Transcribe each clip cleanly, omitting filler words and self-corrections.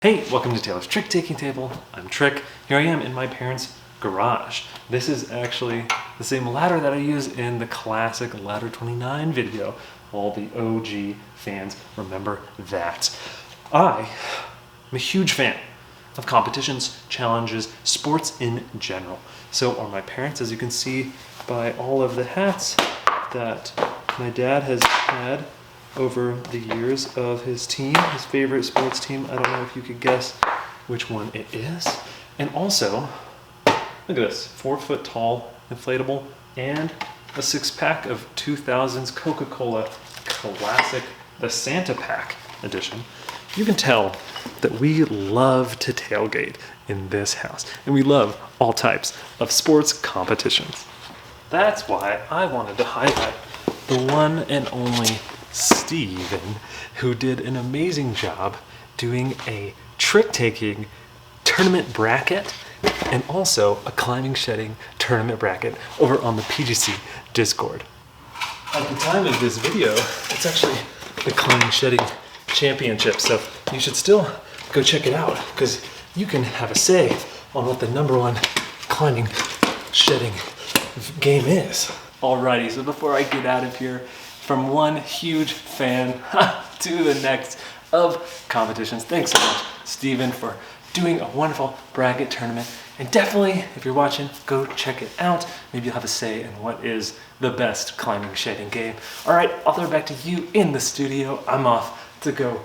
Hey, welcome to Taylor's Trick-Taking Table. I'm Trick. Here I am in my parents' garage. This is actually the same ladder that I use in the classic Ladder 29 video. All the OG fans remember that. I am a huge fan of competitions, challenges, sports in general. So are my parents, as you can see by all of the hats that my dad has had over the years of his team, his favorite sports team. I don't know if you could guess which one it is. And also, look at this, 4-foot tall inflatable and a 6-pack of 2000s Coca-Cola Classic, the Santa Pack edition. You can tell that we love to tailgate in this house, and we love all types of sports competitions. That's why I wanted to highlight the one and only Steven, who did an amazing job doing a trick-taking tournament bracket and also a climbing shedding tournament bracket over on the PGC Discord. At the time of this video, it's actually the climbing shedding championship, so you should still go check it out because you can have a say on what the #1 climbing shedding game is. Alrighty, so before I get out of here, from one huge fan to the next of competitions, thanks so much, Steven, for doing a wonderful bracket tournament. And definitely, if you're watching, go check it out. Maybe you'll have a say in what is the best climbing shedding game. All right, I'll throw it back to you in the studio. I'm off to go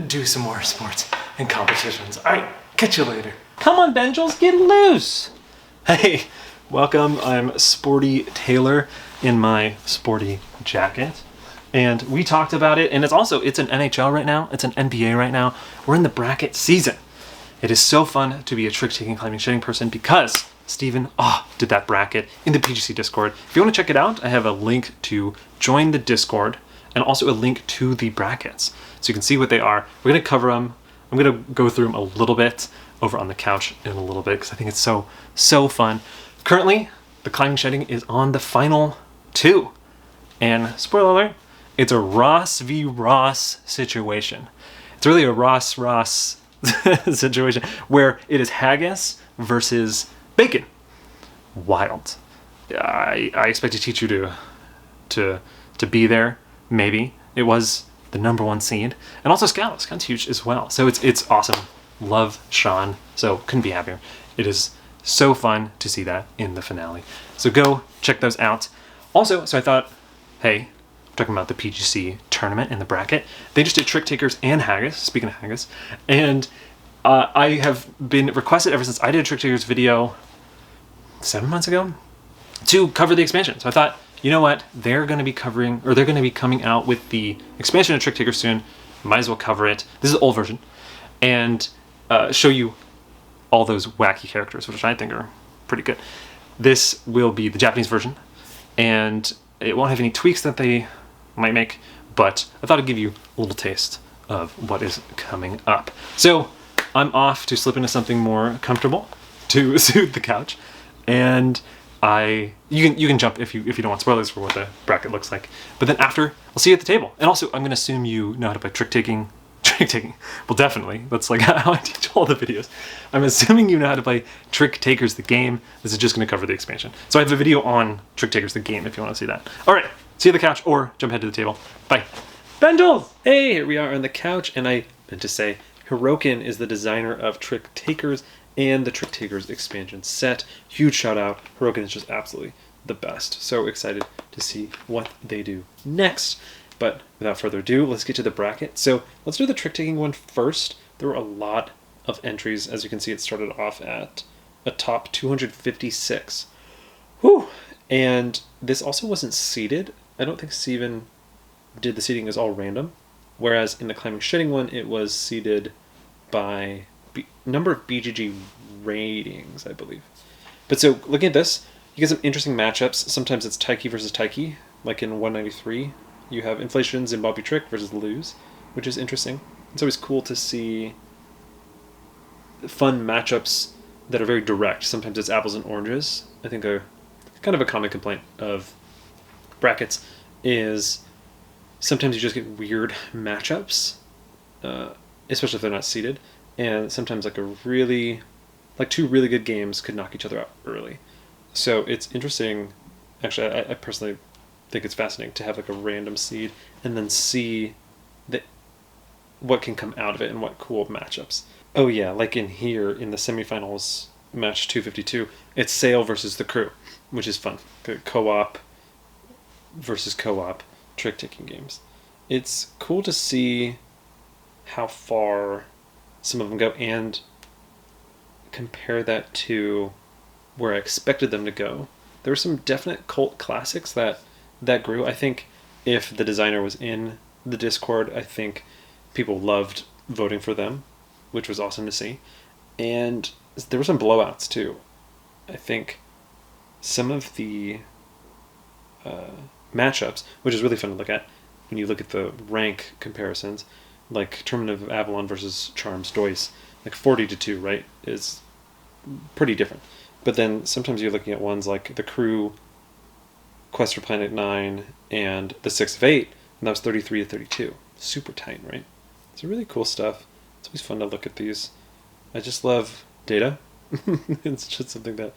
do some more sports and competitions. All right, catch you later. Come on, Benjels, get loose. Hey, welcome. I'm Sporty Taylor in my sporty jacket. And we talked about it, and it's an NHL right now. It's an NBA right now. We're in the bracket season. It is so fun to be a trick-taking climbing shedding person because Steven did that bracket in the PGC Discord. If you want to check it out, I have a link to join the Discord and also a link to the brackets so you can see what they are. We're going to cover them. I'm going to go through them a little bit over on the couch in a little bit because I think it's so fun. Currently, the climbing shedding is on the final 2. And spoiler alert, it's a Ross v. Ross situation. It's really a Ross situation where it is haggis versus bacon. Wild. I expect to teach you to be there, maybe. It was the #1 seed. And also scallops, kind of huge as well. So it's awesome. Love Sean. So couldn't be happier. It is so fun to see that in the finale. So go check those out. Also, so I thought, hey, talking about the PGC tournament and the bracket, they just did Tricktakers and haggis, speaking of haggis, and I have been requested ever since I did a Tricktakers video 7 months ago to cover the expansion. So I thought, you know what, they're going to be coming out with the expansion of Tricktakers soon, might as well cover it. This is the old version, and show you all those wacky characters, which I think are pretty good. This will be the Japanese version, and it won't have any tweaks that they might make, but I thought I'd give you a little taste of what is coming up. So I'm off to slip into something more comfortable to soothe the couch, and you can jump if you don't want spoilers for what the bracket looks like. But then after, I'll see you at the table. And also, I'm going to assume you know how to play trick-taking. Well, definitely. That's like how I teach all the videos. I'm assuming you know how to play Tricktakers the game. This is just going to cover the expansion. So I have a video on Tricktakers the game if you want to see that. All right, see you at the couch or jump ahead to the table. Bye. Benjels! Hey, here we are on the couch, and I meant to say Hirokin is the designer of Tricktakers and the Tricktakers expansion set. Huge shout out. Hirokin is just absolutely the best. So excited to see what they do next. But without further ado, let's get to the bracket. So let's do the trick-taking one first. There were a lot of entries. As you can see, it started off at a top 256. Whew! And this also wasn't seeded. I don't think Steven did the seeding as all random. Whereas in the climbing shedding one, it was seeded by number of BGG ratings, I believe. But so looking at this, you get some interesting matchups. Sometimes it's Taiki versus Taiki, like in 193. You have Inflation Zimbabwe Trick versus Lose, which is interesting. It's always cool to see fun matchups that are very direct. Sometimes it's apples and oranges. I think a kind of a common complaint of brackets is sometimes you just get weird matchups, especially if they're not seeded. and sometimes like two really good games could knock each other out early. So it's interesting. Actually, I personally think it's fascinating to have like a random seed and then see what can come out of it and what cool matchups. Oh yeah, like in here in the semifinals match 252, it's Sail versus the Crew, which is fun. The co-op versus co-op trick-taking games. It's cool to see how far some of them go and compare that to where I expected them to go. There were some definite cult classics that grew. I think if the designer was in the Discord, I think people loved voting for them, which was awesome to see. And there were some blowouts too. I think some of the matchups, which is really fun to look at when you look at the rank comparisons, like Tournament of Avalon versus Charms Dois, like 40-2, right, is pretty different. But then sometimes you're looking at ones like the Crew, Quest for Planet 9, and the 6 of 8, and that was 33-32. Super tight, right? It's really cool stuff. It's always fun to look at these. I just love data. It's just something that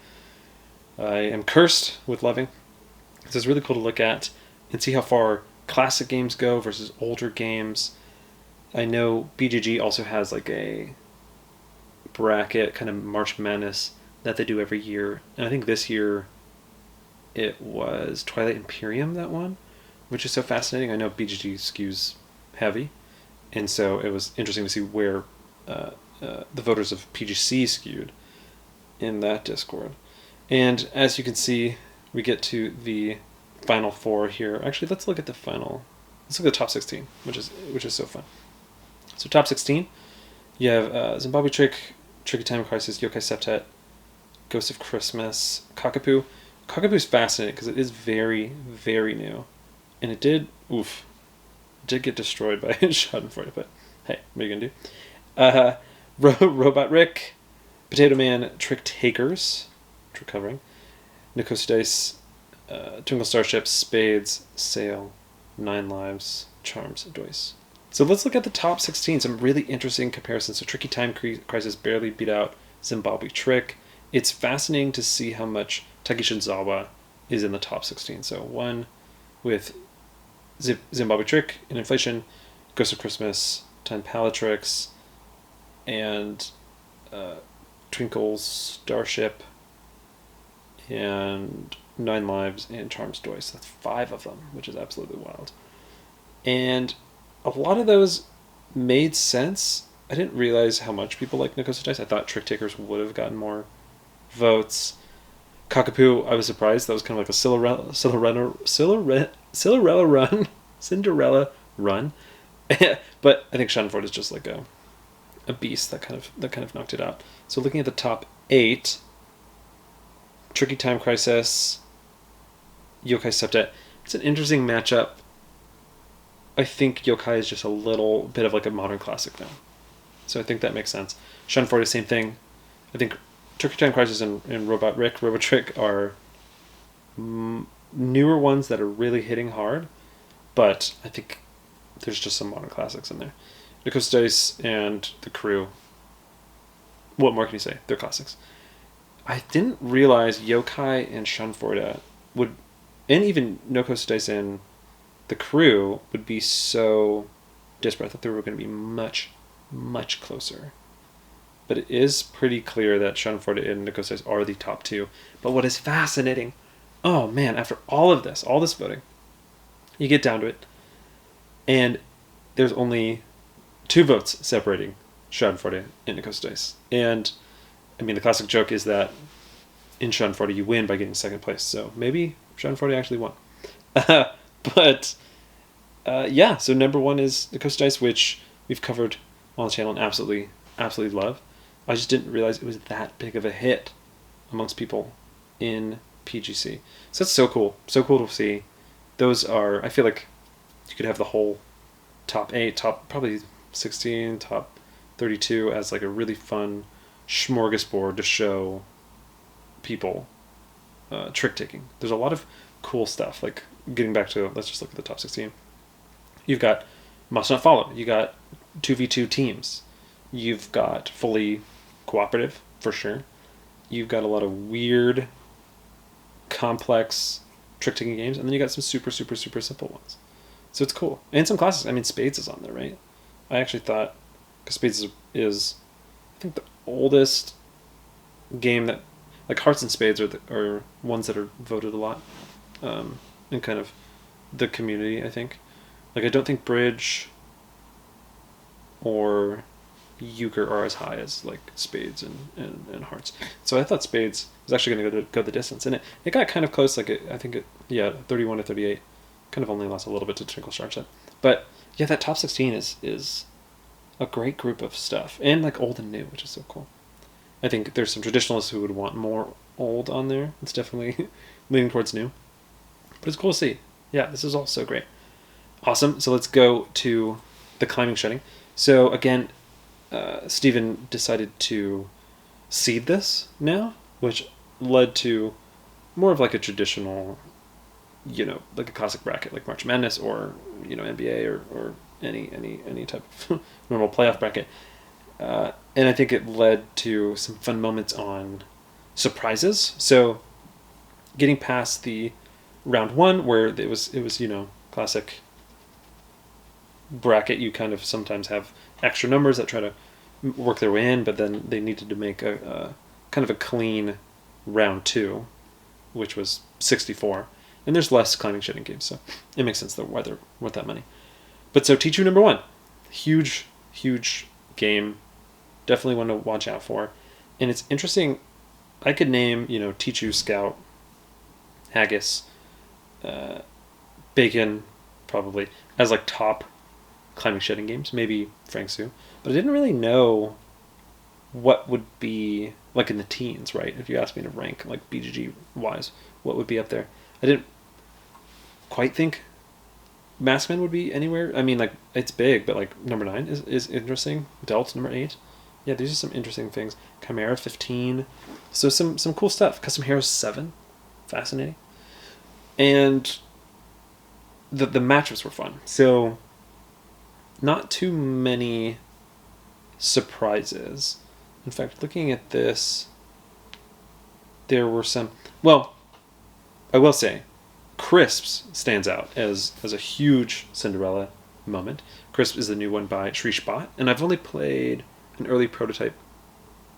I am cursed with loving. So it's really cool to look at and see how far classic games go versus older games. I know BGG also has like a bracket, kind of March Madness, that they do every year. And I think this year it was Twilight Imperium that won, which is so fascinating. I know BGG skews heavy, and so it was interesting to see where the voters of PGC skewed in that Discord. And as you can see, we get to the final four here. Actually, let's look at the final. Let's look at the top 16, which is so fun. So top 16, you have Zimbabwe Trick, Tricky Time Crisis, Yokai Septet, Ghost of Christmas, Cockapoo. Cockapoo is fascinating because it is very, very new, and it did get destroyed by Schadenfreude, but hey, what are you gonna do? Robot Rick, Potato Man, Tricktakers, trick covering, Nikos Dice, Twinkle Starship, Spades, Sail, 9 Lives, Charms, Dois. So let's look at the top 16. Some really interesting comparisons. So Tricky Time Crisis barely beat out Zimbabwe Trick. It's fascinating to see how much Taiki Shinzawa is in the top 16. So one with Zimbabwe Trick in Inflation, Ghost of Christmas, 10 Palatrix, and Twinkle Starship, and 9 Lives, and Charms Dois. That's 5 of them, which is absolutely wild. And a lot of those made sense. I didn't realize how much people like Nikos Dice. I thought Tricktakers would have gotten more votes. Cockapoo, I was surprised. That was kind of like a Cinderella run. But I think Schadenfreude is just like a beast that kind of knocked it out. So looking at the top 8, Tricky Time Crisis, Yokai Septet. It's an interesting matchup. I think Yokai is just a little bit of like a modern classic now. So I think that makes sense. Schadenfreude, same thing. I think Tricky Time Crisis and Robot Trick are newer ones that are really hitting hard, but I think there's just some modern classics in there. Nikos Dice and the Crew. What more can you say? They're classics. I didn't realize Yokai and Schadenfreude would, and even Nikos Dice and the Crew would be so disparate. I thought they were going to be much, much closer. But it is pretty clear that Schadenfreude and Nikos Dice are the top 2. But what is fascinating, oh man, after all of this, all this voting, you get down to it, and there's only 2 votes separating Schadenfreude and Nikos Dice. And, I mean, the classic joke is that in Schadenfreude you win by getting second place. So maybe Schadenfreude actually won. But yeah, so number 1 is Nikos Dice, which we've covered on the channel and absolutely love. I just didn't realize it was that big of a hit amongst people in PGC. So that's so cool. So cool to see. Those are, I feel like you could have the whole top 8, top probably 16, top 32 as like a really fun smorgasbord to show people trick taking. There's a lot of cool stuff. Like getting back to, let's just look at the top 16. You've got Must Not Follow. You got 2v2 teams. You've got fully cooperative, for sure. You've got a lot of weird, complex trick-taking games, and then you got some super, super, super simple ones. So it's cool. And some classics. I mean, Spades is on there, right? I actually thought, because Spades is, I think, the oldest game that, like Hearts and Spades are ones that are voted a lot in kind of the community, I think. Like, I don't think Bridge or Euchre are as high as like Spades and Hearts. So I thought Spades was actually going to go the distance, and it got kind of close. Like I think 31 to 38, kind of only lost a little bit to Twinkle Star Set. But yeah, that top 16 is a great group of stuff, and like old and new, which is so cool. I think there's some traditionalists who would want more old on there. It's definitely leaning towards new, but it's cool to see. Yeah, this is all so great. Awesome. So let's go to the climbing shedding. So again, Steven decided to seed this now, which led to more of like a traditional, like a classic bracket like March Madness or NBA or any type of normal playoff bracket. And I think it led to some fun moments on surprises. So getting past the round one where it was classic bracket, you kind of sometimes have extra numbers that try to work their way in, but then they needed to make a kind of a clean round two, which was 64. And there's less climbing shedding games, so it makes sense why they're worth that money. But so Tichu number one, huge game, definitely one to watch out for. And it's interesting, I could name Tichu, Scout, Haggis, Bacon, probably as like top climbing shedding games, maybe Frank Su, but I didn't really know what would be like in the teens, right? If you asked me to rank like BGG wise, what would be up there? I didn't quite think Maskman would be anywhere. I mean, like it's big, but like number 9 is interesting. Delt number 8. Yeah, these are some interesting things. Chimera 15. So some cool stuff. Custom Heroes 7. Fascinating. And the matchups were fun. So not too many surprises. In fact, looking at this, there were some. Well, I will say, Crisps stands out as a huge Cinderella moment. Crisp is the new one by Shrish Bhat, and I've only played an early prototype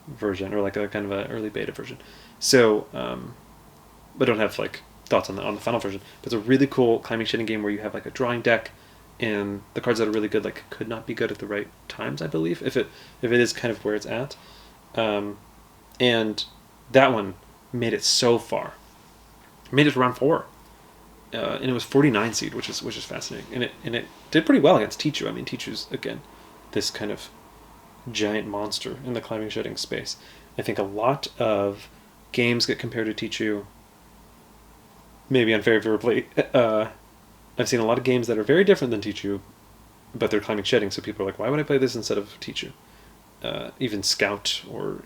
version, or like a kind of an early beta version. So I don't have like thoughts on the final version. But it's a really cool climbing shedding game where you have like a drawing deck, and the cards that are really good like could not be good at the right times, I believe, if it is kind of where it's at. And that one made it so far. Made it to round 4. And it was 49 seed, which is fascinating. And it did pretty well against Tichu. I mean, Tichu's again this kind of giant monster in the climbing shedding space. I think a lot of games get compared to Tichu, maybe unfavorably. I've seen a lot of games that are very different than Tichu, but they're climbing shedding, so people are like, why would I play this instead of Tichu? Even Scout or,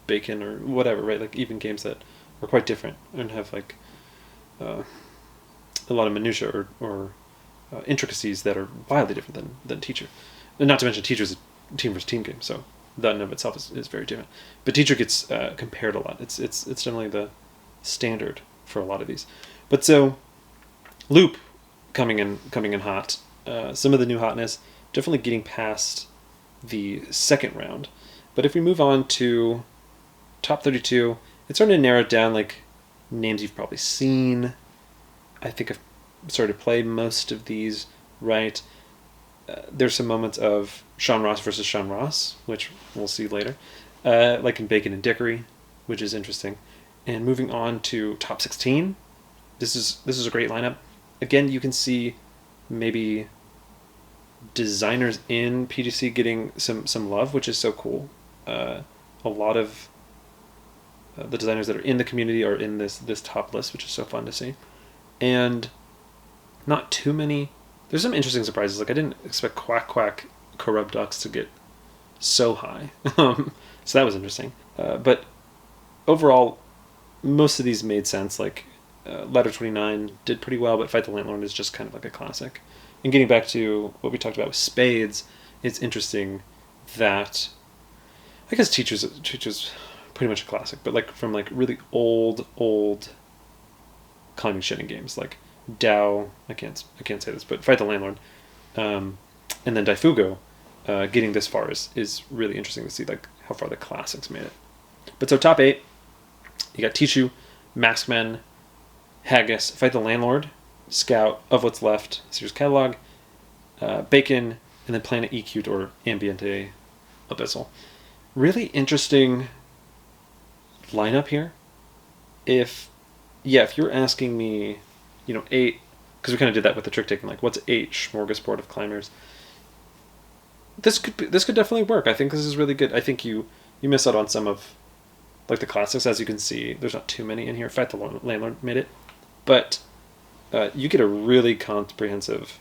Bacon or whatever, right? Like even games that are quite different and have like a lot of minutia or intricacies that are wildly different than Tichu. And not to mention Tichu's a team versus team game, so that in of itself is very different. But Tichu gets compared a lot. It's definitely the standard for a lot of these. But so Loop coming in hot. Some of the new hotness, definitely getting past the second round. But if we move on to top 32, it's starting to narrow it down, like names you've probably seen. I think I've started to play most of these, right? There's some moments of Sean Ross versus Sean Ross, which we'll see later, like in Bacon and Dickory, which is interesting. And moving on to top 16, this is a great lineup. Again, you can see maybe designers in PGC getting some love, which is so cool. A lot of the designers that are in the community are in this top list, which is so fun to see. And not too many. There's some interesting surprises. Like I didn't expect Quack Quack Corrupt Ducks to get so high. So that was interesting. But overall, most of these made sense. Like Ladder 29 did pretty well, but Fight the Landlord is just kind of like a classic. And getting back to what we talked about with Spades, it's interesting that I guess Teacher's pretty much a classic, but like from like really old climbing shitting games like Dow. I can't say this, but Fight the Landlord, and then Daifugo. Getting this far is really interesting to see like how far the classics made it. But so top 8, you got Tichu, Maskmen, Haggis, Fight the Landlord, Scout, Of What's Left, Sears Catalog, Bacon, and then Planet EQ or Ambiente Abyssal. Really interesting lineup here. If you're asking me, 8, because we kind of did that with the trick taking, like what's 8 smorgasbord of climbers. This could definitely work. I think this is really good. I think you miss out on some of like the classics, as you can see. There's not too many in here. Fight the Landlord made it, but you get a really comprehensive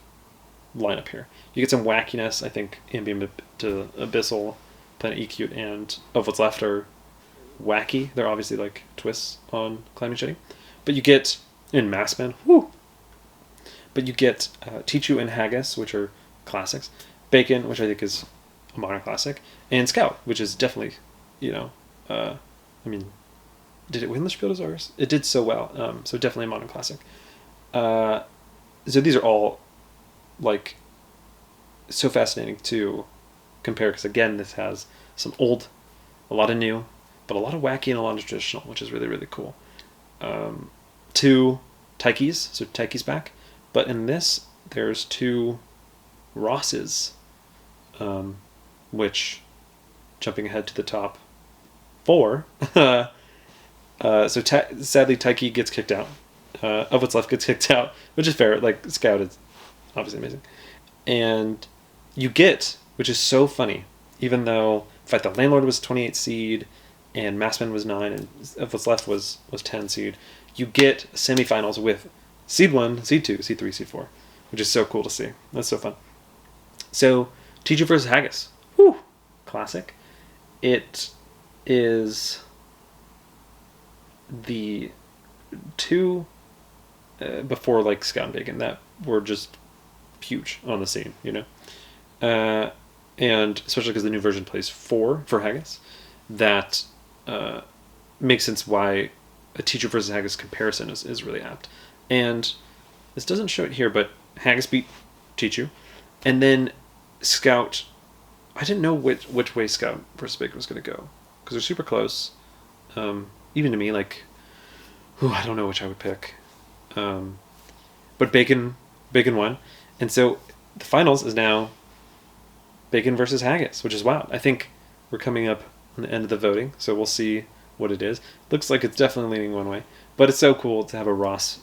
lineup here. You get some wackiness. I think Ambient to Abyssal, Planet EQ, and Of What's Left are wacky. They're obviously like twists on climbing shitting, but you get in Maskman, but you get Tichu and Haggis, which are classics. Bacon, which I think is a modern classic, and Scout, which is definitely, did it win the Spiel des Jahres? It did so well, so definitely a modern classic. So these are all, like, so fascinating to compare, because again, this has some old, a lot of new, but a lot of wacky and a lot of traditional, which is really, really cool. 2 Taikis, so Taiki's back, but in this, there's 2 Rosses, which, jumping ahead to the top 4, so sadly Taiki gets kicked out. Of What's Left gets kicked out, which is fair. Like, Scout is obviously amazing. And you get, which is so funny, even though Fight the Landlord was 28 seed, and Maskman was 9, and Of What's Left was 10 seed, you get semifinals with Seed 1, Seed 2, Seed 3, Seed 4, which is so cool to see. That's so fun. So, Tichu versus Haggis. Whew. Classic. It is the 2 before like Scout and Bacon that were just huge on the scene, and especially because the new version plays 4 for Haggis, that makes sense why a Tichu versus Haggis comparison is really apt. And this doesn't show it here, but Haggis beat Tichu, and then Scout, I didn't know which way Scout versus Bacon was going to go, because they're super close. Even to me, like, I don't know which I would pick. But Bacon won, and so the finals is now Bacon versus Haggis, which is wild. I think we're coming up on the end of the voting, so we'll see what it is. Looks like it's definitely leaning one way, but it's so cool to have a Ross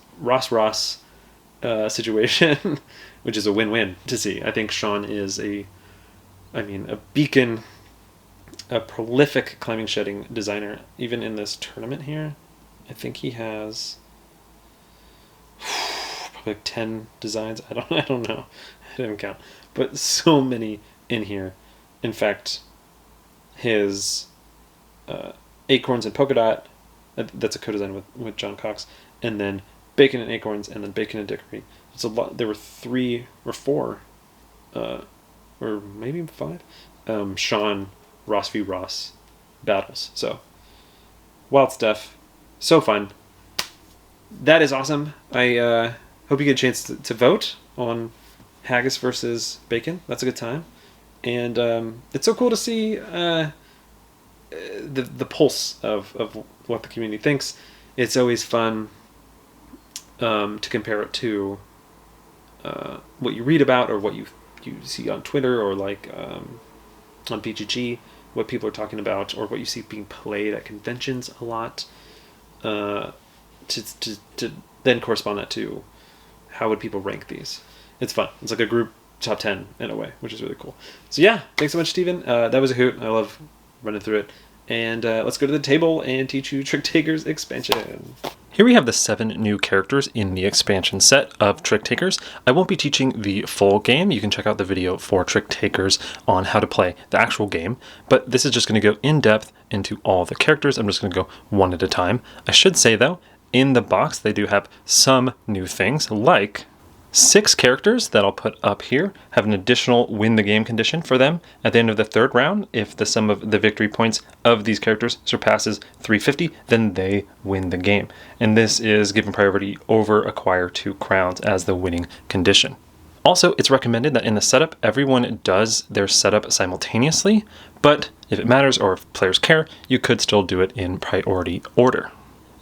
situation, which is a win-win to see. I think Sean is a beacon, a prolific climbing shedding designer. Even in this tournament here, I think he has probably like 10 designs. I don't know. I didn't count, but so many in here. In fact, his Acorns and Polka Dot, that's a co-design with John Cox, and then Bacon and Acorns, and then Bacon and Dickory. It's a lot. There were 3 or 4, or maybe 5, Sean Ross v. Ross battles. So, wild stuff. So fun. That is awesome. I hope you get a chance to vote on Haggis versus Bacon. That's a good time. And it's so cool to see the pulse of what the community thinks. It's always fun to compare it to what you read about, or what you see on Twitter, or like on BGG, what people are talking about, or what you see being played at conventions a lot, to then correspond that to how would people rank these. It's fun. It's like a group top 10 in a way, which is really cool. So yeah, thanks so much, Steven. That was a hoot. I love running through it. And let's go to the table and teach you Tricktakers expansion. Here we have the 7 new characters in the expansion set of Tricktakers. I won't be teaching the full game. You can check out the video for Tricktakers on how to play the actual game, but this is just going to go in depth into all the characters. I'm just going to go one at a time. I should say though, in the box they do have some new things, like 6 characters that I'll put up here have an additional win the game condition for them at the end of the 3rd round. If the sum of the victory points of these characters surpasses 350, then they win the game. And this is given priority over acquire 2 crowns as the winning condition. Also, it's recommended that in the setup, everyone does their setup simultaneously, but if it matters or if players care, you could still do it in priority order.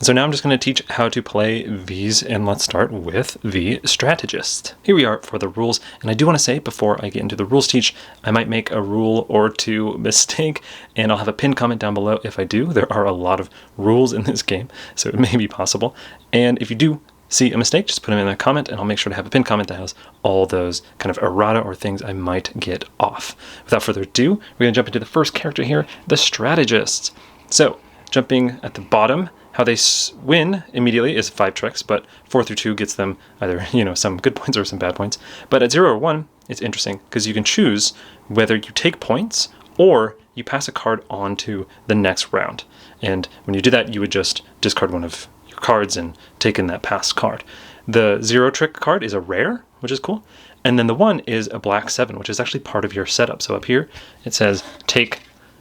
So now I'm just going to teach how to play these, and let's start with the Strategist. Here we are for the rules, and I do want to say before I get into the rules teach, I might make a rule or 2 mistake, and I'll have a pinned comment down below if I do. There are a lot of rules in this game, so it may be possible. And if you do see a mistake, just put them in a comment, and I'll make sure to have a pinned comment that has all those kind of errata or things I might get off. Without further ado, we're going to jump into the first character here, the Strategist. So, jumping at the bottom, how they win immediately is 5 tricks, but 4 through 2 gets them either, some good points or some bad points. But at 0 or 1, it's interesting because you can choose whether you take points or you pass a card on to the next round. And when you do that, you would just discard one of your cards and take in that passed card. The 0 trick card is a rare, which is cool. And then the 1 is a black 7, which is actually part of your setup. So up here, it says take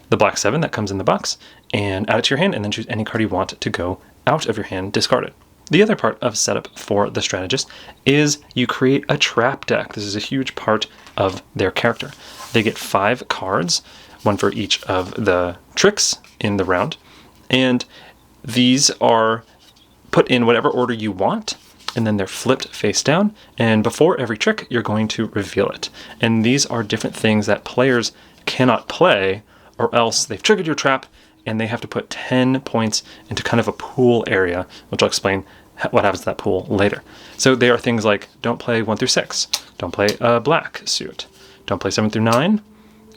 the black 7 that comes in the box and add it to your hand, and then choose any card you want to go out of your hand, discard it. The other part of setup for the Strategist is you create a trap deck. This is a huge part of their character. They get 5 cards, 1 for each of the tricks in the round, and these are put in whatever order you want, and then they're flipped face down, and before every trick, you're going to reveal it. And these are different things that players cannot play, or else they've triggered your trap, and they have to put 10 points into kind of a pool area, which I'll explain what happens to that pool later. So they are things like, don't play 1 through 6, don't play a black suit, don't play 7 through 9.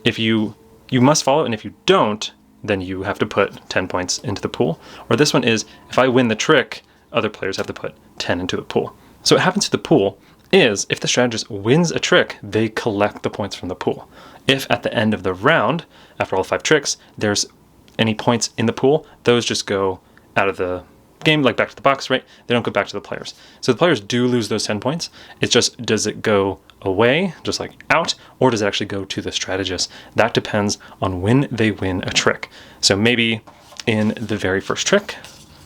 If you must follow, and if you don't, then you have to put 10 points into the pool. Or this one is, if I win the trick, other players have to put 10 into the pool. So what happens to the pool is, if the Strategist wins a trick, they collect the points from the pool. If at the end of the round, after all 5 tricks, there's any points in the pool, those just go out of the game, like back to the box, right? They don't go back to the players. So the players do lose those 10 points. It's just, does it go away, just like out, or does it actually go to the Strategist? That depends on when they win a trick. So maybe in the very first trick,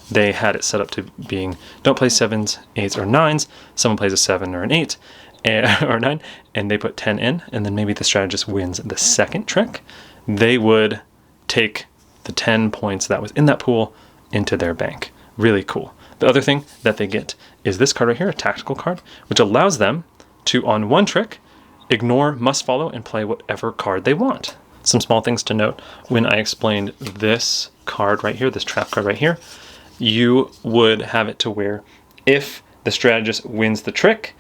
they had it set up to being, don't play 7s, 8s, or 9s. Someone plays a 7 or an 8, or 9, and they put 10 in, and then maybe the Strategist wins the second trick. They would take the 10 points that was in that pool into their bank. Really cool. The other thing that they get is this card right here, a tactical card, which allows them to, on one trick, ignore must follow and play whatever card they want. Some small things to note when I explained this card right here, this trap card right here, you would have it to where if the Strategist wins the trick,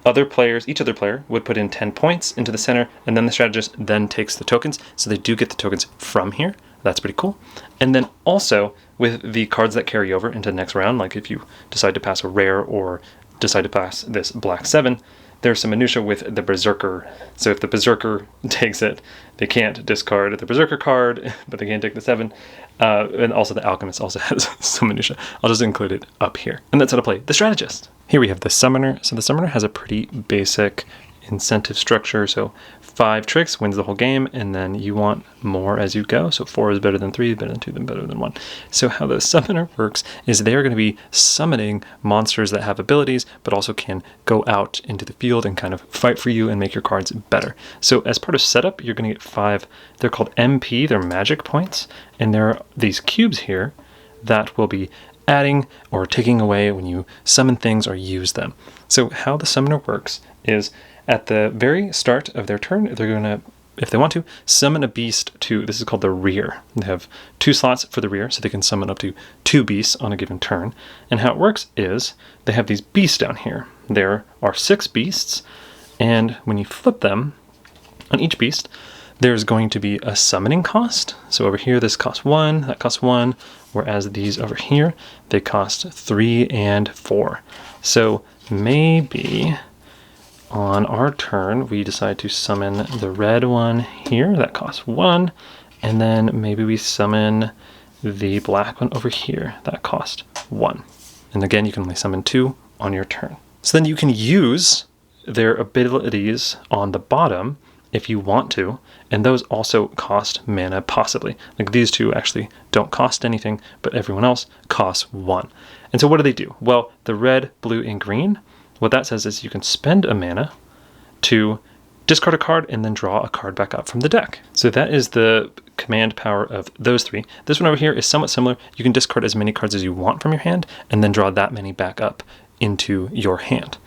each other player would put in 10 points into the center, and then the Strategist then takes the tokens. So they do get the tokens from here. That's pretty cool. And then also with the cards that carry over into the next round, like if you decide to pass a rare or decide to pass this black 7, there's some minutia with the Berserker. So if the Berserker takes it, they can't discard the Berserker card, but they can take the 7. And also the Alchemist also has some minutia. I'll just include it up here. And that's how to play the Strategist. Here we have the Summoner. So the Summoner has a pretty basic incentive structure. So 5 tricks wins the whole game, and then you want more as you go. So 4 is better than 3, better than 2, then better than 1. So how the Summoner works is they're going to be summoning monsters that have abilities, but also can go out into the field and kind of fight for you and make your cards better. So as part of setup, you're going to get 5, they're called MP, they're magic points, and there are these cubes here that will be adding or taking away when you summon things or use them. So how the Summoner works is at the very start of their turn, they're going to, if they want to, summon a beast to, this is called the rear. They have 2 slots for the rear, so they can summon up to 2 beasts on a given turn. And how it works is they have these beasts down here. There are 6 beasts, and when you flip them, on each beast, there's going to be a summoning cost. So over here, this costs 1, that costs 1, whereas these over here, they cost 3 and 4. So maybe on our turn, we decide to summon the red one here, that costs 1, and then maybe we summon the black one over here, that costs 1. And again, you can only summon 2 on your turn. So then you can use their abilities on the bottom if you want to, and those also cost mana possibly. Like these two actually don't cost anything, but everyone else costs 1. And so what do they do? Well, the red, blue, and green, what that says is you can spend a mana to discard a card and then draw a card back up from the deck. So that is the command power of those 3. This one over here is somewhat similar. You can discard as many cards as you want from your hand and then draw that many back up into your hand.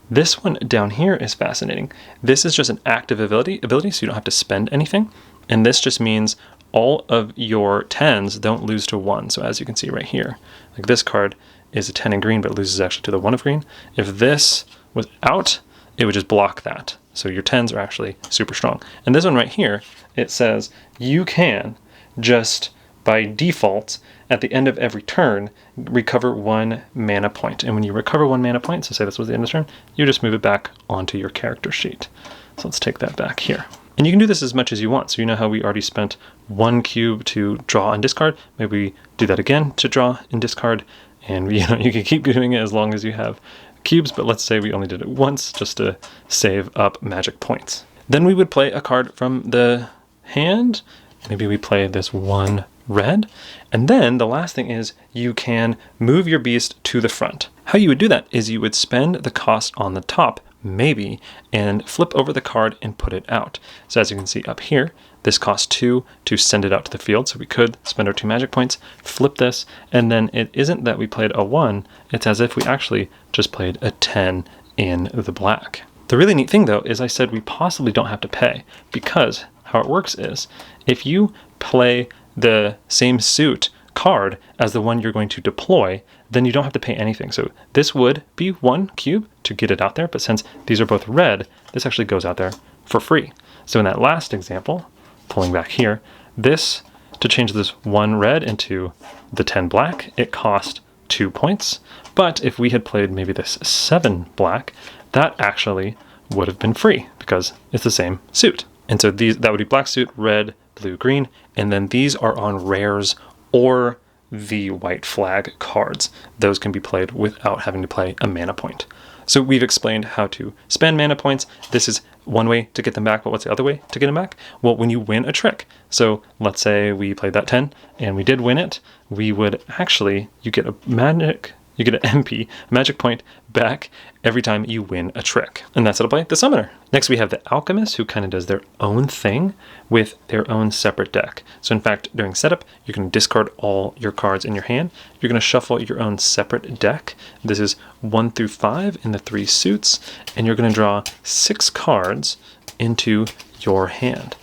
This one down here is fascinating. This is just an active ability, so you don't have to spend anything. And this just means all of your 10s don't lose to 1. So as you can see right here, like this card is a 10 in green, but it loses actually to the 1 of green. If this was out, it would just block that. So your 10s are actually super strong. And this one right here, it says you can just by default at the end of every turn recover 1 mana point. And when you recover 1 mana point, so say this was the end of the turn, you just move it back onto your character sheet. So let's take that back here. And you can do this as much as you want. So you know how we already spent 1 cube to draw and discard. Maybe we do that again to draw and discard. And you can keep doing it as long as you have cubes, but let's say we only did it once just to save up magic points. Then we would play a card from the hand. Maybe we play this 1 red. And then the last thing is you can move your beast to the front. How you would do that is you would spend the cost on the top, maybe, and flip over the card and put it out. So as you can see up here, this costs 2 to send it out to the field. So we could spend our 2 magic points, flip this, and then it isn't that we played a 1, it's as if we actually just played a 10 in the black. The really neat thing though is I said we possibly don't have to pay, because how it works is if you play the same suit card as the one you're going to deploy, then you don't have to pay anything. So this would be 1 cube to get it out there, but since these are both red, this actually goes out there for free. So in that last example, pulling back here, this, to change this 1 red into the 10 black, it cost 2 points. But if we had played maybe this 7 black, that actually would have been free because it's the same suit. And so that would be black suit, red, blue, green, and then these are on rares or the white flag cards. Those can be played without having to play a mana point. So we've explained how to spend mana points. This is one way to get them back, but what's the other way to get them back? Well, when you win a trick. So let's say we played that 10 and we did win it, we would actually, you get an MP, a magic point back every time you win a trick. And that's how to play the Summoner. Next we have the Alchemist, who kind of does their own thing with their own separate deck. So in fact, during setup, you can discard all your cards in your hand. You're going to shuffle your own separate deck. This is 1 through 5 in the 3 suits, and you're going to draw 6 cards into your hand.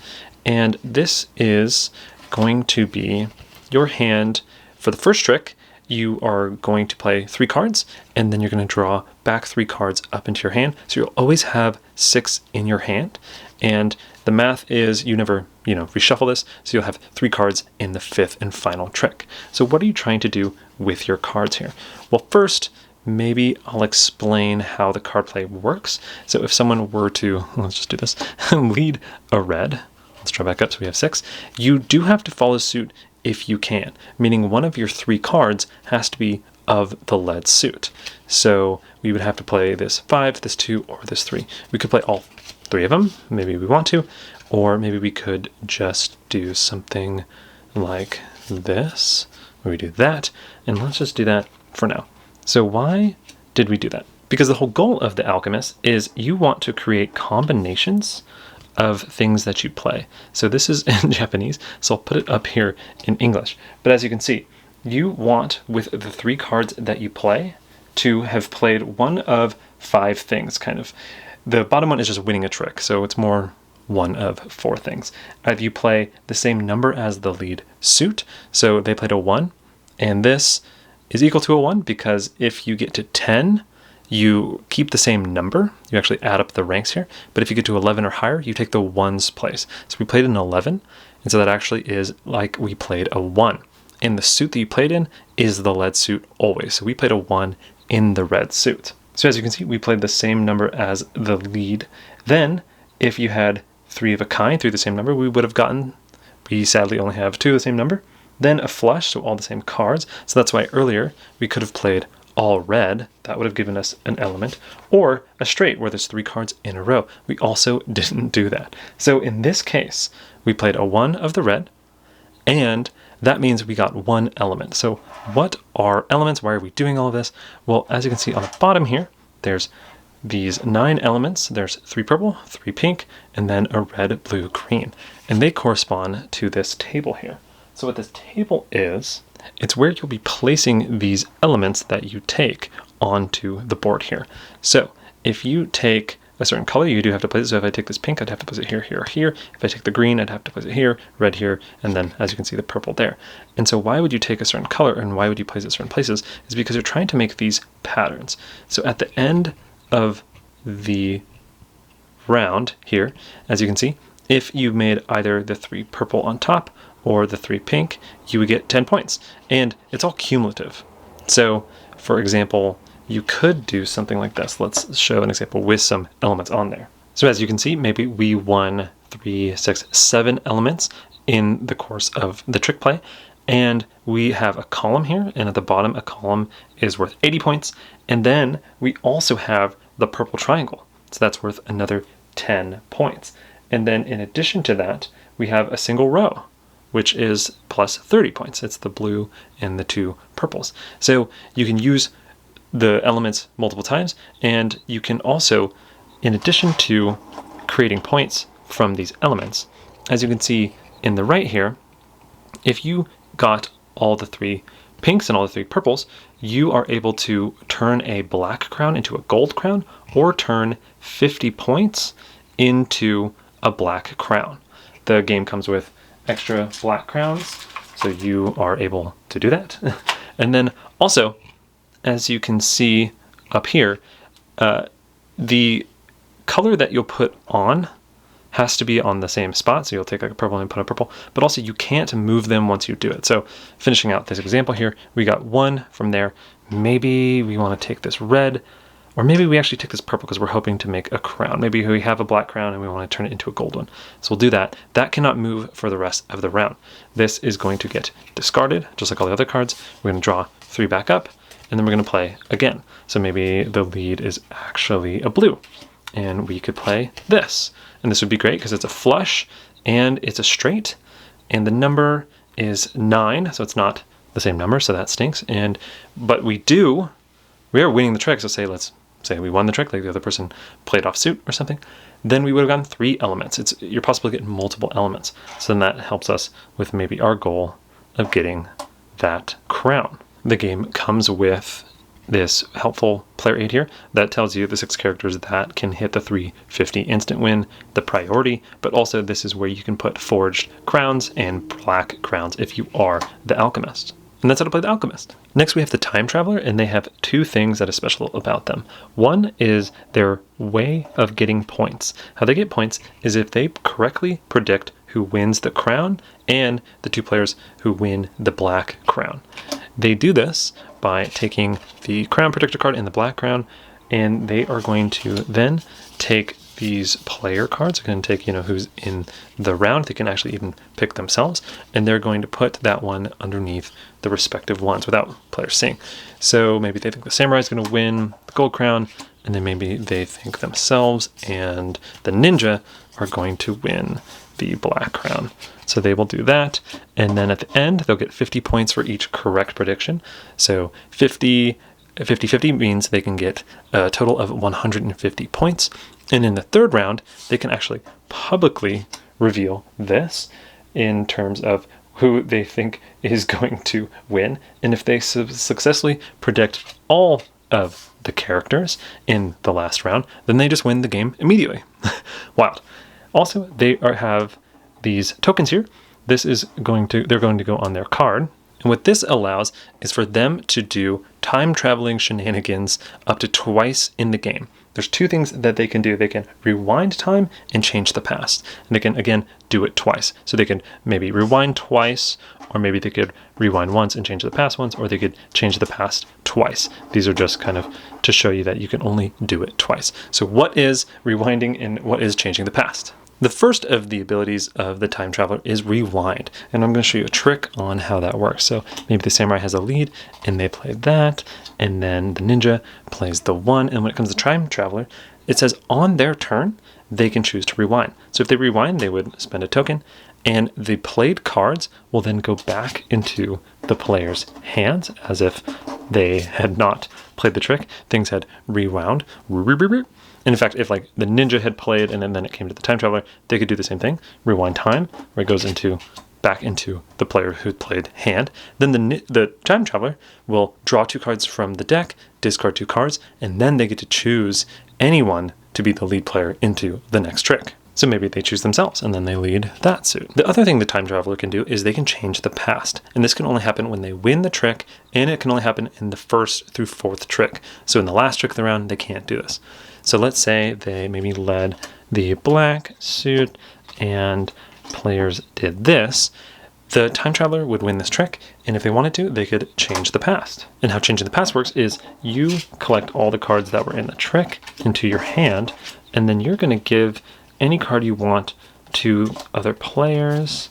And this is going to be your hand for the first trick. You are going to play 3 cards, and then you're going to draw back 3 cards up into your hand. So you'll always have 6 in your hand. And the math is you never, reshuffle this. So you'll have 3 cards in the 5th and final trick. So what are you trying to do with your cards here? Well, first, maybe I'll explain how the card play works. So if someone were to, let's just do this, lead a red, let's try back up so we have 6, you do have to follow suit if you can, meaning one of your 3 cards has to be of the lead suit. So we would have to play this 5, this 2, or this 3. We could play all 3 of them, maybe we want to, or maybe we could just do something like this, where we do that, and let's just do that for now. So why did we do that? Because the whole goal of the Alchemist is you want to create combinations of things that you play. So this is in Japanese, so I'll put it up here in English. But as you can see, you want, with the 3 cards that you play, to have played one of 5 things, kind of. The bottom one is just winning a trick, so it's more one of 4 things. Either you play the same number as the lead suit, so they played a 1, and this is equal to a 1, because if you get to 10, you keep the same number. You actually add up the ranks here. But if you get to 11 or higher, you take the 1's place. So we played an 11, and so that actually is like we played a 1. And the suit that you played in is the lead suit always. So we played a 1 in the red suit. So as you can see, we played the same number as the lead. Then, if you had 3 of a kind through the same number, we would have gotten, we sadly only have 2 of the same number. Then a flush, so all the same cards. So that's why earlier we could have played all red, that would have given us an element, or a straight where there's 3 cards in a row. We also didn't do that. So in this case, we played a 1 of the red, and that means we got 1 element. So what are elements? Why are we doing all of this? Well, as you can see on the bottom here, there's these 9 elements. There's 3 purple, 3 pink, and then a red, blue, green. And they correspond to this table here. So what this table is, it's where you'll be placing these elements that you take onto the board here. So if you take a certain color, you do have to place it. So if I take this pink, I'd have to place it here, here, here. If I take the green, I'd have to place it here, red here, and then, as you can see, the purple there. And so why would you take a certain color and why would you place it certain places is because you're trying to make these patterns. So at the end of the round here, as you can see, if you made either the 3 purple on top or the 3 pink, you would get 10 points. And it's all cumulative. So, for example, you could do something like this. Let's show an example with some elements on there. So as you can see, maybe we won 3, 6, 7 elements in the course of the trick play. And we have a column here, and at the bottom, a column is worth 80 points. And then we also have the purple triangle. So that's worth another 10 points. And then in addition to that, we have a single row, which is plus 30 points. It's the blue and the 2 purples. So you can use the elements multiple times, and you can also, in addition to creating points from these elements, as you can see in the right here, if you got all the 3 pinks and all the 3 purples, you are able to turn a black crown into a gold crown, or turn 50 points into a black crown. The game comes with extra black crowns, so you are able to do that. And then also, as you can see up here, the color that you'll put on has to be on the same spot. So you'll take like a purple and put a purple, but also you can't move them once you do it. So finishing out this example here, we got 1 from there. Maybe we want to take this red, or maybe we actually take this purple because we're hoping to make a crown. Maybe we have a black crown and we want to turn it into a gold one. So we'll do that. That cannot move for the rest of the round. This is going to get discarded, just like all the other cards. We're going to draw 3 back up, and then we're going to play again. So maybe the lead is actually a blue, and we could play this. And this would be great because it's a flush and it's a straight, and the number is 9, so it's not the same number, so that stinks. But we are winning the trick. So let's say we won the trick, like the other person played off suit or something, then we would have gotten 3 elements. You're possibly getting multiple elements. So then that helps us with maybe our goal of getting that crown. The game comes with this helpful player aid here that tells you the 6 characters that can hit the 350 instant win, the priority, but also this is where you can put forged crowns and black crowns if you are the Alchemist. And that's how to play the Alchemist. Next, we have the Time Traveler, and they have 2 things that are special about them. One is their way of getting points. How they get points is if they correctly predict who wins the crown and the 2 players who win the black crown. They do this by taking the crown predictor card and the black crown, and they are going to then take these player cards. They're going to take, who's in the round. They can actually even pick themselves, and they're going to put that one underneath the respective ones without players seeing. So maybe they think the samurai is going to win the gold crown, and then maybe they think themselves and the ninja are going to win the black crown. So they will do that, and then at the end they'll get 50 points for each correct prediction. So 50-50 means they can get a total of 150 points. And in the 3rd round, they can actually publicly reveal this in terms of who they think is going to win. And if they successfully predict all of the characters in the last round, then they just win the game immediately. Wild. Also, they have these tokens here. They're going to go on their card. And what this allows is for them to do time traveling shenanigans up to twice in the game. There's 2 things that they can do. They can rewind time and change the past. And they can, again, do it twice. So they can maybe rewind twice, or maybe they could rewind once and change the past once, or they could change the past twice. These are just kind of to show you that you can only do it twice. So what is rewinding and what is changing the past? The first of the abilities of the time traveler is rewind, and I'm going to show you a trick on how that works. So maybe the samurai has a lead and they play that, and then the ninja plays the 1, and when it comes to time traveler, it says on their turn they can choose to rewind. So if they rewind, they would spend a token, and the played cards will then go back into the player's hands as if they had not played the trick. Things had rewound. And in fact, if like the ninja had played and then it came to the time traveler, they could do the same thing. Rewind time, where it goes back into the player who played hand. Then the time traveler will draw 2 cards from the deck, discard 2 cards, and then they get to choose anyone to be the lead player into the next trick. So maybe they choose themselves and then they lead that suit. The other thing the time traveler can do is they can change the past. And this can only happen when they win the trick, and it can only happen in the 1st through 4th trick. So in the last trick of the round, they can't do this. So let's say they maybe led the black suit and players did this. The time traveler would win this trick, and if they wanted to, they could change the past. And how changing the past works is you collect all the cards that were in the trick into your hand, and then you're going to give any card you want to other players.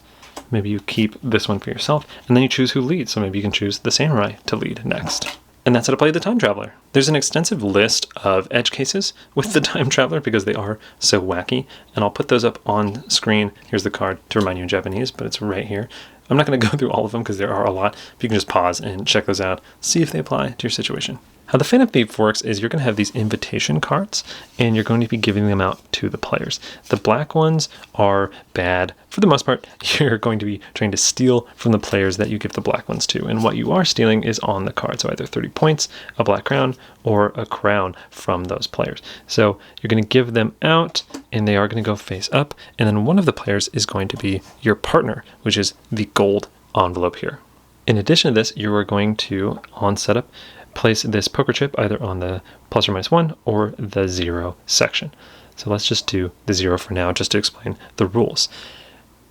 Maybe you keep this one for yourself, and then you choose who leads. So maybe you can choose the samurai to lead next. And that's how to play the time traveler. There's an extensive list of edge cases with the time traveler because they are so wacky, and I'll put those up on screen. Here's the card to remind you in Japanese, but it's right here. I'm not going to go through all of them because there are a lot, but you can just pause and check those out, see if they apply to your situation. How the Phantom Thief works is you're going to have these invitation cards, and you're going to be giving them out to the players. The black ones are bad. For the most part, you're going to be trying to steal from the players that you give the black ones to, and what you are stealing is on the card. So either 30 points, a black crown, or a crown from those players. So you're going to give them out, and they are going to go face up, and then one of the players is going to be your partner, which is the gold envelope here. In addition to this, you are going to, on setup, place this poker chip either on the plus or minus 1 or the 0 section. So let's just do the 0 for now, just to explain the rules.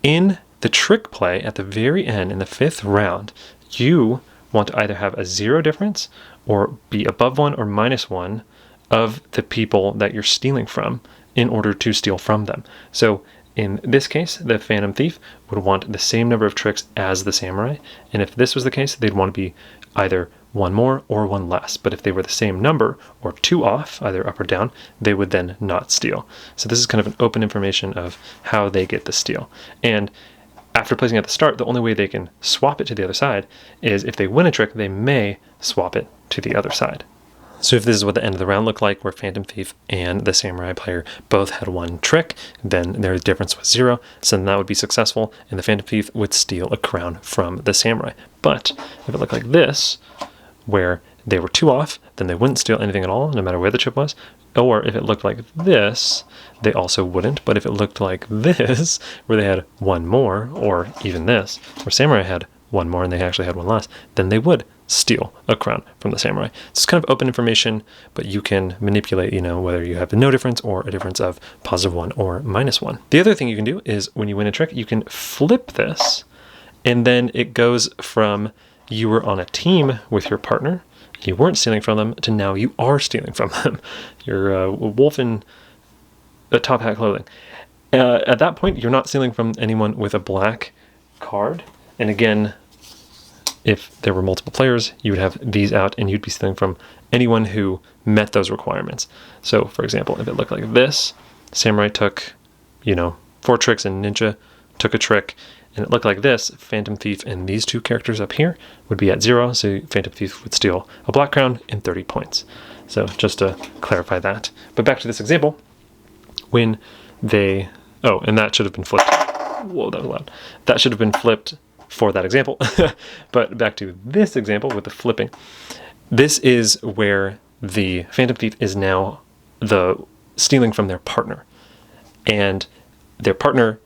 In the trick play at the very end, in the 5th round, you want to either have a 0 difference or be above 1 or minus 1 of the people that you're stealing from in order to steal from them. So in this case, the Phantom Thief would want the same number of tricks as the samurai, and if this was the case, they'd want to be either 1 more or 1 less. But if they were the same number or 2 off, either up or down, they would then not steal. So this is kind of an open information of how they get the steal. And after placing at the start, the only way they can swap it to the other side is if they win a trick, they may swap it to the other side. So if this is what the end of the round looked like, where Phantom Thief and the samurai player both had 1 trick, then their difference was 0, so then that would be successful, and the Phantom Thief would steal a crown from the samurai. But if it looked like this, where they were 2 off, then they wouldn't steal anything at all, no matter where the chip was. Or if it looked like this, they also wouldn't. But if it looked like this, where they had 1 more, or even this, where samurai had 1 more and they actually had 1 less, then they would steal a crown from the samurai. It's kind of open information, but you can manipulate, whether you have no difference or a difference of +1 or -1. The other thing you can do is when you win a trick, you can flip this, and then it goes from you were on a team with your partner, you weren't stealing from them, to now you are stealing from them. You're a wolf in a top hat clothing. At that point, you're not stealing from anyone with a black card. And again, if there were multiple players, you would have these out and you'd be stealing from anyone who met those requirements. So for example, if it looked like this, samurai took, 4 tricks and ninja took a trick, and it looked like this, Phantom Thief and these 2 characters up here would be at 0, so Phantom Thief would steal a black crown and 30 points. So just to clarify that. But back to this example, when they... Oh, and that should have been flipped. Whoa, that was loud. That should have been flipped for that example. But back to this example with the flipping. This is where the Phantom Thief is now the stealing from their partner. And their partner...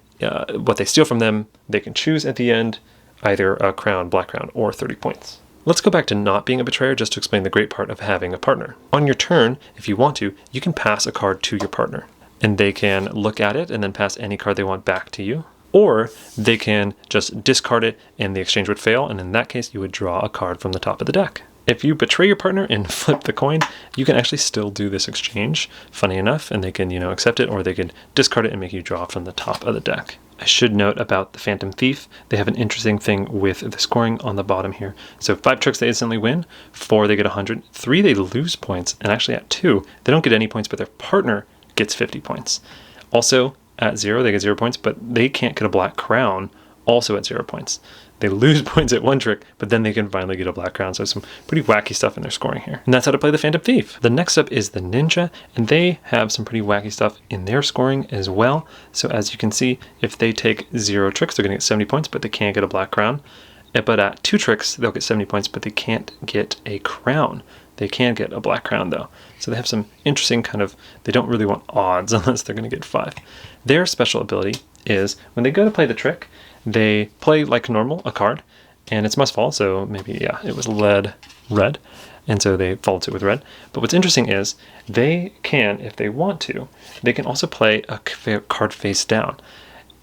what they steal from them, they can choose at the end, either a crown, black crown, or 30 points. Let's go back to not being a betrayer just to explain the great part of having a partner. On your turn, if you want to, you can pass a card to your partner, and they can look at it and then pass any card they want back to you. Or they can just discard it and the exchange would fail, and in that case, you would draw a card from the top of the deck. If you betray your partner and flip the coin, you can actually still do this exchange, funny enough, and they can, accept it, or they can discard it and make you draw from the top of the deck. I should note about the Phantom Thief, they have an interesting thing with the scoring on the bottom here. So 5 tricks they instantly win, 4 they get 100, 3 they lose points, and actually at 2 they don't get any points, but their partner gets 50 points. Also at 0 they get 0 points, but they can't get a black crown, also at 0 points. They lose points at 1 trick, but then they can finally get a black crown. So some pretty wacky stuff in their scoring here. And that's how to play the Phantom Thief. The next up is the Ninja, and they have some pretty wacky stuff in their scoring as well. So as you can see, if they take 0 tricks, they're going to get 70 points, but they can't get a black crown. But at 2 tricks, they'll get 70 points, but they can't get a crown. They can get a black crown though. So they have some interesting they don't really want odds unless they're going to get 5. Their special ability is when they go to play the trick, they play like normal a card, and it's must fall, so maybe, it was red, and so they followed it with red. But what's interesting is they can, if they want to, they can also play a card face down.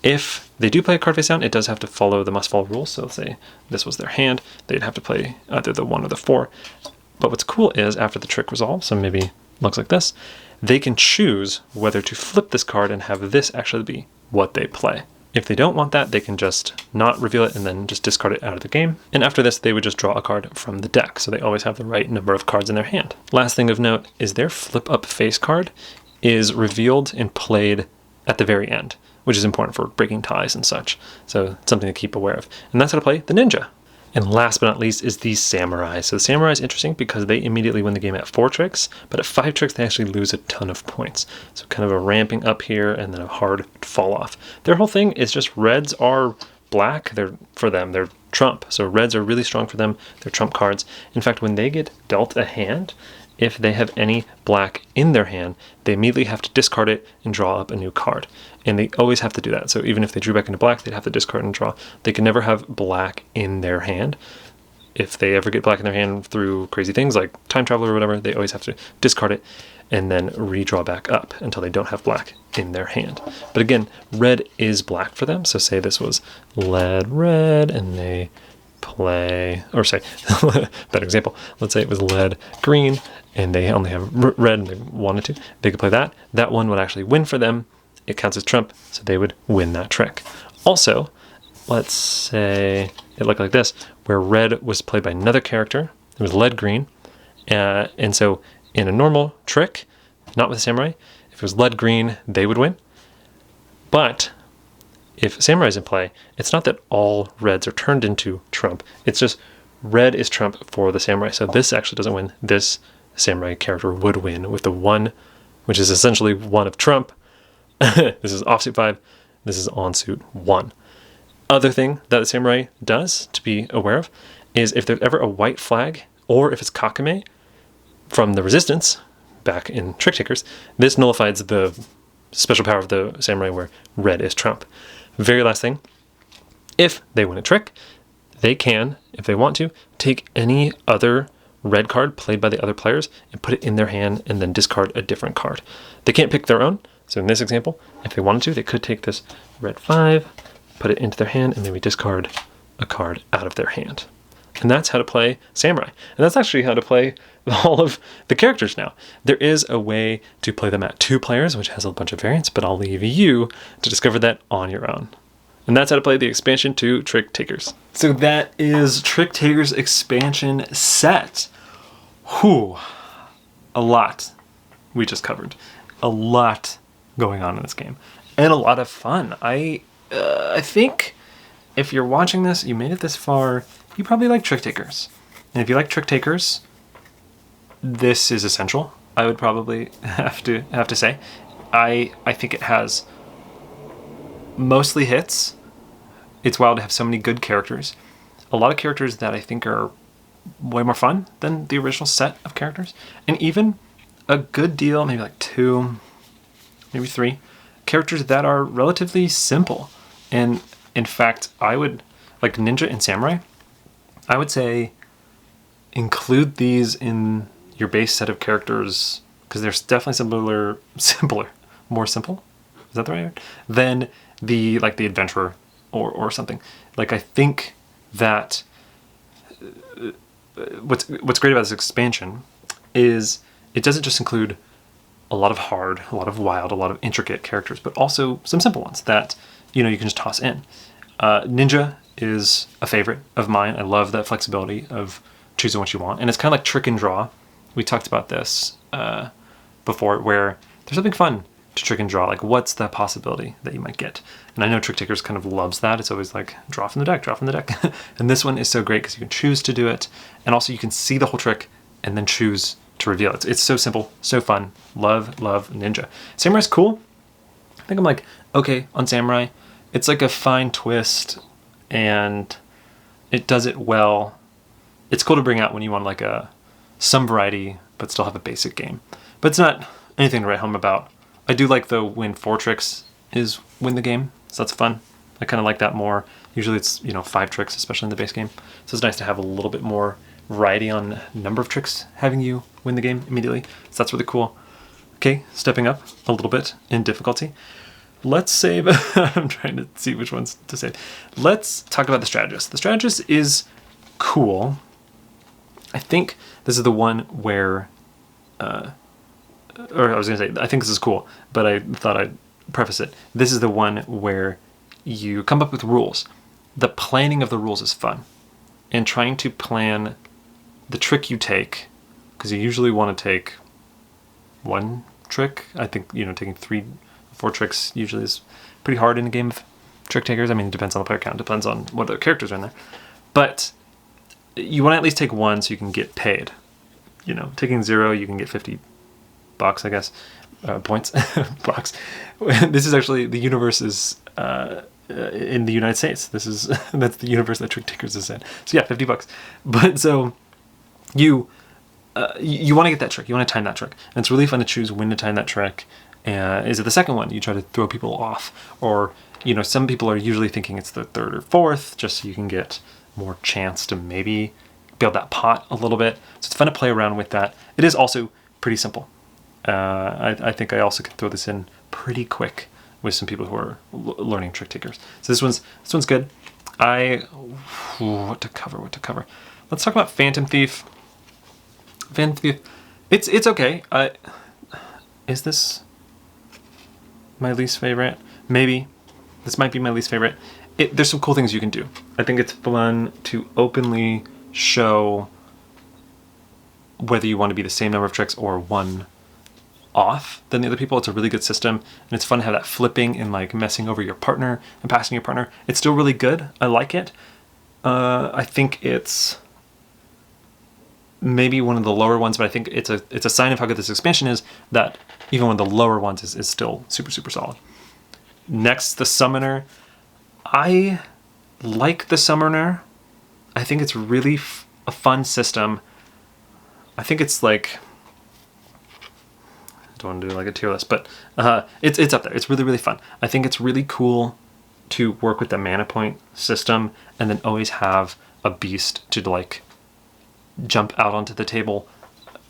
If they do play a card face down, it does have to follow the must fall rules, so let's say this was their hand, they'd have to play either the 1 or the 4. But what's cool is after the trick resolves, so maybe looks like this, they can choose whether to flip this card and have this actually be what they play. If they don't want that, they can just not reveal it and then just discard it out of the game. And after this, they would just draw a card from the deck, so they always have the right number of cards in their hand. Last thing of note is their flip-up face card is revealed and played at the very end, which is important for breaking ties and such. So it's something to keep aware of. And that's how to play the Ninja. And last but not least is the Samurai. So the Samurai is interesting because they immediately win the game at 4 tricks, but at 5 tricks they actually lose a ton of points. So kind of a ramping up here and then a hard fall off. Their whole thing is just reds are black. For them, they're trump. So reds are really strong for them. They're trump cards. In fact, when they get dealt a hand, if they have any black in their hand, they immediately have to discard it and draw up a new card. And they always have to do that. So even if they drew back into black, they'd have to discard and draw. They can never have black in their hand. If they ever get black in their hand through crazy things like time travel or whatever, they always have to discard it and then redraw back up until they don't have black in their hand. But again, red is black for them. So say this was lead red and they play, or say, better example, let's say it was lead green and they only have red and they wanted to, they could play that. That one would actually win for them. It counts as trump, so they would win that trick. Also, let's say it looked like this, where red was played by another character. It was lead green. And so in a normal trick, not with a samurai, if it was lead green, they would win. But if samurai is in play, it's not that all reds are turned into trump. It's just red is trump for the samurai. So this actually doesn't win. This samurai character would win with the 1, which is essentially 1 of trump. This is offsuit 5. This is onsuit 1. Other thing that the samurai does to be aware of is if there's ever a white flag or if it's kakame from the resistance back in Tricktakers, this nullifies the special power of the samurai where red is trump. Very last thing, if they win a trick, they can, if they want to, take any other red card played by the other players and put it in their hand and then discard a different card. They can't pick their own. So in this example, if they wanted to, they could take this red 5, put it into their hand, and maybe discard a card out of their hand. And that's how to play samurai. And that's actually how to play all of the characters now. There is a way to play them at 2 players, which has a bunch of variants, but I'll leave you to discover that on your own. And that's how to play the expansion to Tricktakers. So that is Tricktakers expansion set. Whew. A lot we just covered. A lot going on in this game. And a lot of fun. I think if you're watching this, you made it this far, you probably like Tricktakers. And if you like Tricktakers, this is essential. I would probably have to say. I think it has mostly hits. It's wild to have so many good characters. A lot of characters that I think are way more fun than the original set of characters. And even a good deal, maybe like 2, maybe 3 characters that are relatively simple. And in fact, I would, like Ninja and Samurai, I would say include these in your base set of characters because they're definitely more simple, is that the right word? Than the adventurer or something. Like I think that what's great about this expansion is it doesn't just include a lot of hard, a lot of wild, a lot of intricate characters, but also some simple ones that you can just toss in. Ninja is a favorite of mine. I love that flexibility of choosing what you want, and it's kind of like trick and draw. We talked about this before, where there's something fun to trick and draw. Like, what's the possibility that you might get? And I know Tricktakers kind of loves that. It's always like, draw from the deck, draw from the deck. And this one is so great because you can choose to do it, and also you can see the whole trick and then choose to reveal it. It's so simple, so fun. Love Ninja. Samurai's cool. I think I'm like, okay, on Samurai, it's like a fine twist, and it does it well. It's cool to bring out when you want like some variety, but still have a basic game. But it's not anything to write home about. I do like the win 4 tricks is win the game, so that's fun. I kind of like that more. Usually it's 5 tricks, especially in the base game. So it's nice to have a little bit more variety on number of tricks having you win the game immediately. So that's really cool. Okay, stepping up a little bit in difficulty. Let's save. I'm trying to see which ones to save. Let's talk about the Strategist. The Strategist is cool. I think this is the one where, or I was going to say, I think this is cool, but I thought I'd preface it. This is the one where you come up with rules. The planning of the rules is fun. And trying to plan the trick you take, because you usually want to take one trick. I think, taking 3, 4 tricks usually is pretty hard in a game of Tricktakers. I mean, it depends on the player count, depends on what other characters are in there. But you want to at least take one so you can get paid. Taking 0, you can get $50, I guess, points, bucks. This is actually, the universe is in the United States. That's the universe that Tricktakers is in. So yeah, $50. But so you want to get that trick. You want to time that trick. And it's really fun to choose when to time that trick. Is it the second one? You try to throw people off. Or, some people are usually thinking it's the 3rd or 4th, just so you can get more chance to maybe build that pot a little bit. So it's fun to play around with that. It is also pretty simple. I think I also can throw this in pretty quick with some people who are learning Tricktakers. So this one's good. What to cover? Let's talk about Phantom Thief. Phantom Thief, it's okay. Is this my least favorite? Maybe. This might be my least favorite. There's some cool things you can do. I think it's fun to openly show whether you want to be the same number of tricks or one off than the other people. It's a really good system, and it's fun to have that flipping and like messing over your partner and passing your partner. It's still really good. I like it. I think it's maybe one of the lower ones, but I think it's a sign of how good this expansion is that even one of the lower ones is still super, super solid. Next, the Summoner. I like the Summoner. I think it's really a fun system. I think it's like, I don't want to do like a tier list, but it's up there. It's really, really fun. I think it's really cool to work with the mana point system and then always have a beast to like jump out onto the table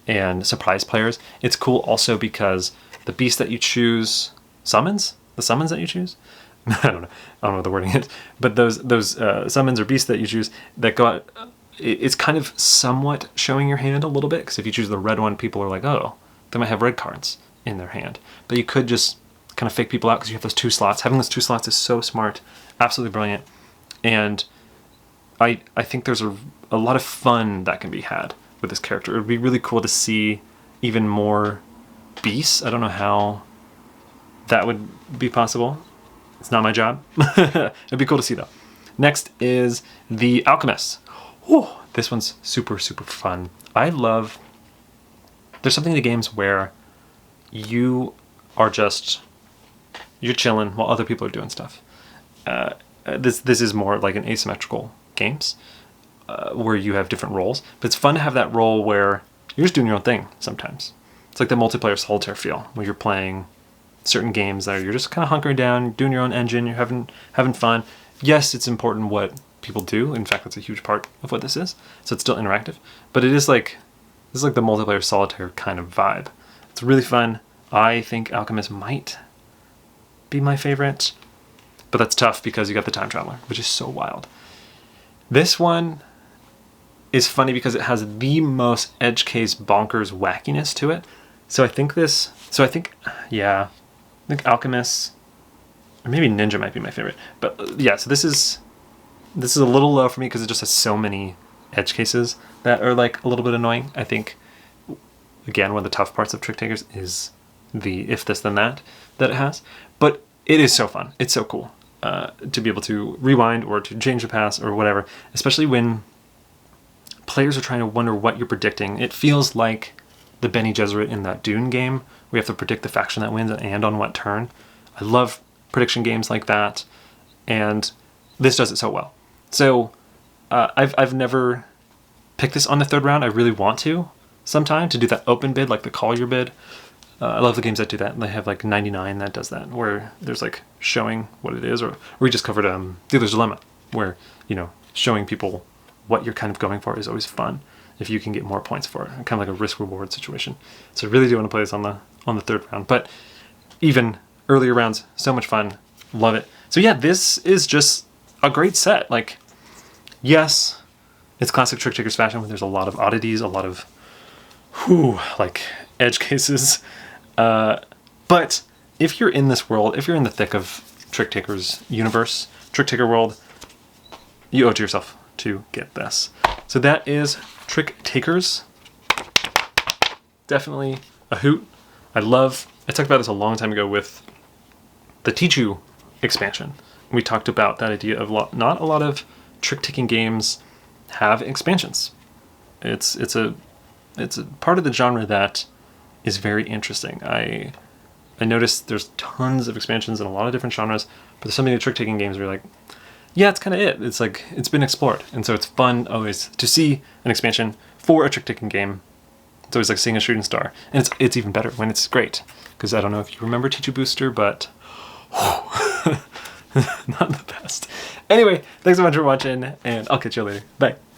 and surprise players. It's cool also because the beast that you choose summons, the summons that you choose, I don't know what the wording is, but those summons or beasts that you choose that go out, it's kind of somewhat showing your hand a little bit, because if you choose the red one, people are like, oh, they might have red cards in their hand. But you could just kind of fake people out because you have those 2 slots. Having those 2 slots is so smart, absolutely brilliant. And I think there's a lot of fun that can be had with this character. It would be really cool to see even more beasts. I don't know how that would be possible. It's not my job. It'd be cool to see though. Next is the Alchemist. Whew, this one's super, super fun. There's something in the games where you're chilling while other people are doing stuff. This is more like an asymmetrical games where you have different roles, but it's fun to have that role where you're just doing your own thing sometimes. It's like the multiplayer solitaire feel where you're playing certain games that you're just kind of hunkering down, doing your own engine, you're having fun. Yes, it's important what people do. In fact, that's a huge part of what this is. So it's still interactive, but this is like the multiplayer solitaire kind of vibe. It's really fun. I think Alchemist might be my favorite, but that's tough because you got the Time Traveler, which is so wild. This one, is funny because it has the most edge case bonkers wackiness to it. So I think Alchemist, or maybe Ninja might be my favorite. But yeah, so this is a little low for me because it just has so many edge cases that are like a little bit annoying. I think, again, one of the tough parts of Tricktakers is the if this then that it has. But it is so fun. It's so cool to be able to rewind or to change the pass or whatever, especially when players are trying to wonder what you're predicting. It feels like the Bene Gesserit in that Dune game. We have to predict the faction that wins and on what turn. I love prediction games like that, and this does it so well. So I've never picked this on the third round. I really want to sometime to do that open bid, like the call your bid. I love the games that do that. They have like 99 that does that, where there's like showing what it is. Or we just covered Dealer's Dilemma, where, you know, showing people what you're kind of going for is always fun if you can get more points for it. Kind of like a risk-reward situation. So I really do want to play this on the third round. But even earlier rounds, so much fun. Love it. So yeah, this is just a great set. Like, yes, it's classic Tricktakers fashion where there's a lot of oddities, a lot of like edge cases. But if you're in this world, if you're in the thick of Tricktakers universe, Tricktaker world, you owe it to yourself to get this. So that is Tricktakers. Definitely a hoot. I talked about this a long time ago with the Tichu expansion. We talked about that idea of not a lot of trick-taking games have expansions. It's a part of the genre that is very interesting. I noticed there's tons of expansions in a lot of different genres, but there's something in trick-taking games where you're like, yeah, it's kind of it. It's like, it's been explored. And so it's fun always to see an expansion for a trick-taking game. It's always like seeing a shooting star. And it's even better when it's great. Because I don't know if you remember Tichu Booster, but not the best. Anyway, thanks so much for watching, and I'll catch you later. Bye.